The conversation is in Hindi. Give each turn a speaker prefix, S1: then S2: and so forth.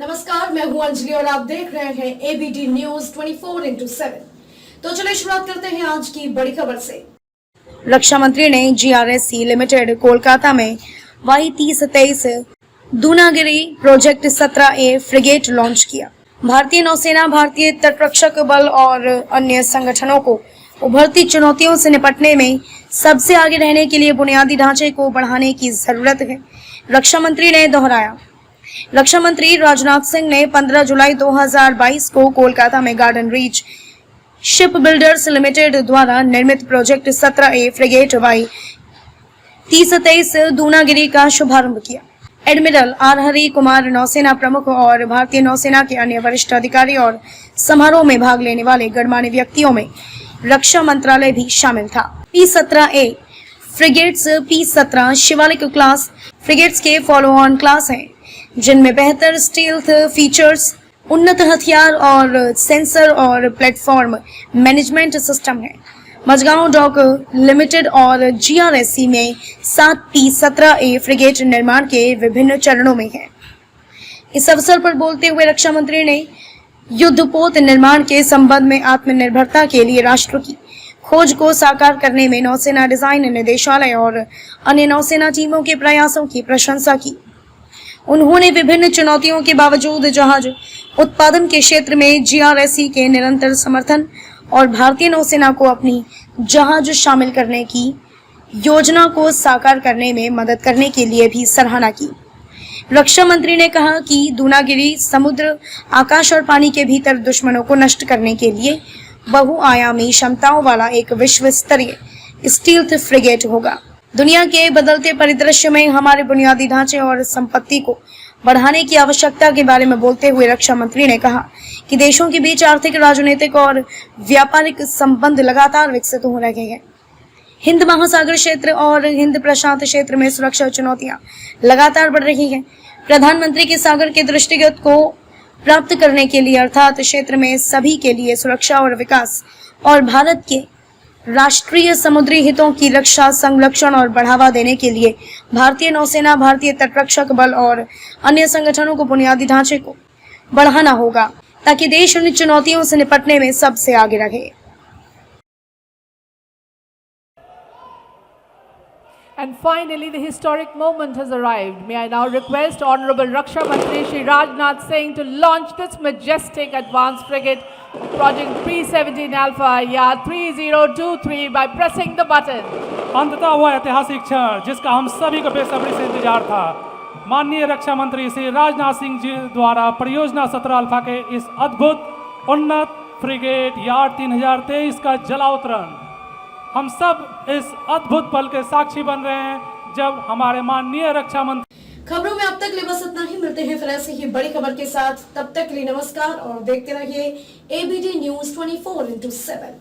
S1: नमस्कार, मैं हूं अंजलि और आप देख रहे हैं एबीटी न्यूज 24/7। तो चलिए शुरुआत करते हैं आज की बड़ी खबर से। रक्षा मंत्री ने GRSC लिमिटेड कोलकाता में Y3023 Dunagiri project 17A frigate launch किया। भारतीय नौसेना, भारतीय तटरक्षक बल और अन्य संगठनों को उभरती चुनौतियों से निपटने में सबसे आगे रहने के लिए बुनियादी ढांचे को बढ़ाने की जरूरत है, रक्षा मंत्री ने दोहराया। रक्षा मंत्री राजनाथ सिंह ने 15 जुलाई 2022 को कोलकाता में garden reach ship builders limited द्वारा निर्मित project 17A frigate Y3023 Dunagiri का शुभारंभ किया। एडमिरल आर हरि कुमार, नौसेना प्रमुख और भारतीय नौसेना के अन्य वरिष्ठ अधिकारी और समारोह में भाग लेने वाले गणमान्य व्यक्तियों में रक्षा मंत्रालय भी शामिल था। P17A frigates P17 Shivalik class frigates के फॉलो ऑन क्लास हैं, जिनमें बेहतर स्टील्थ फीचर्स, उन्नत हथियार और सेंसर और प्लेटफॉर्म मैनेजमेंट सिस्टम है। मझगांव डॉक लिमिटेड और GRSC में 7 P17A फ्रिगेट निर्माण के विभिन्न चरणों में है। इस अवसर पर बोलते हुए रक्षा मंत्री ने युद्धपोत निर्माण के संबंध में आत्मनिर्भरता के लिए राष्ट्र की खोज को साकार करने में नौसेना डिजाइन निदेशालय और अन्य नौसेना टीमों के प्रयासों की प्रशंसा की। उन्होंने विभिन्न चुनौतियों के बावजूद जहाज उत्पादन के क्षेत्र में GRSC के निरंतर समर्थन और भारतीय नौसेना को अपनी जहाज शामिल करने की योजना को साकार करने में मदद करने के लिए भी सराहना की। रक्षा मंत्री ने कहा कि दूनागिरी समुद्र, आकाश और पानी के भीतर दुश्मनों को नष्ट करने के लिए बहुआयामी क्षमताओं वाला एक विश्व स्तरीय स्टील्थ फ्रिगेट होगा। दुनिया के बदलते परिदृश्य में हमारे बुनियादी ढांचे और संपत्ति को बढ़ाने की आवश्यकता के बारे में बोलते हुए रक्षा मंत्री ने कहा कि देशों के बीच आर्थिक, राजनीतिक और व्यापारिक संबंध लगातार विकसित हो रहे हैं। हिंद महासागर क्षेत्र और हिंद प्रशांत क्षेत्र में सुरक्षा चुनौतियां लगातार बढ़ रही हैं। प्रधानमंत्री के सागर के दृष्टिगत को प्राप्त करने के लिए अर्थात क्षेत्र में सभी के लिए सुरक्षा और विकास और भारत के राष्ट्रीय समुद्री हितों की रक्षा, संरक्षण और बढ़ावा देने के लिए भारतीय नौसेना, भारतीय तटरक्षक बल और अन्य संगठनों को बुनियादी ढांचे को बढ़ाना होगा ताकि देश उन चुनौतियों से निपटने में सबसे आगे रहे।
S2: And finally, the historic moment has arrived. May I now request Honorable Raksha Mantri Shri Rajnath Singh to launch this majestic advanced frigate project P17 Alpha Yard 3023 by pressing the button.
S3: अंततः हुआ ऐतिहासिक क्षण जिसका हम सभी को बेसब्री से इंतजार था। माननीय रक्षा मंत्री श्री राजनाथ सिंह जी द्वारा परियोजना 17 अल्फा के इस अद्भुत उन्नत फ्रिगेट यार्ड 3023 का जलावतरण, हम सब इस अद्भुत पल के साक्षी बन रहे हैं जब हमारे माननीय रक्षा मंत्री।
S1: खबरों में अब तक ले बस इतना ही। मिलते हैं फिर ऐसे ही बड़ी खबर के साथ। तब तक के लिए नमस्कार और देखते रहिए एबीटी न्यूज 24/7।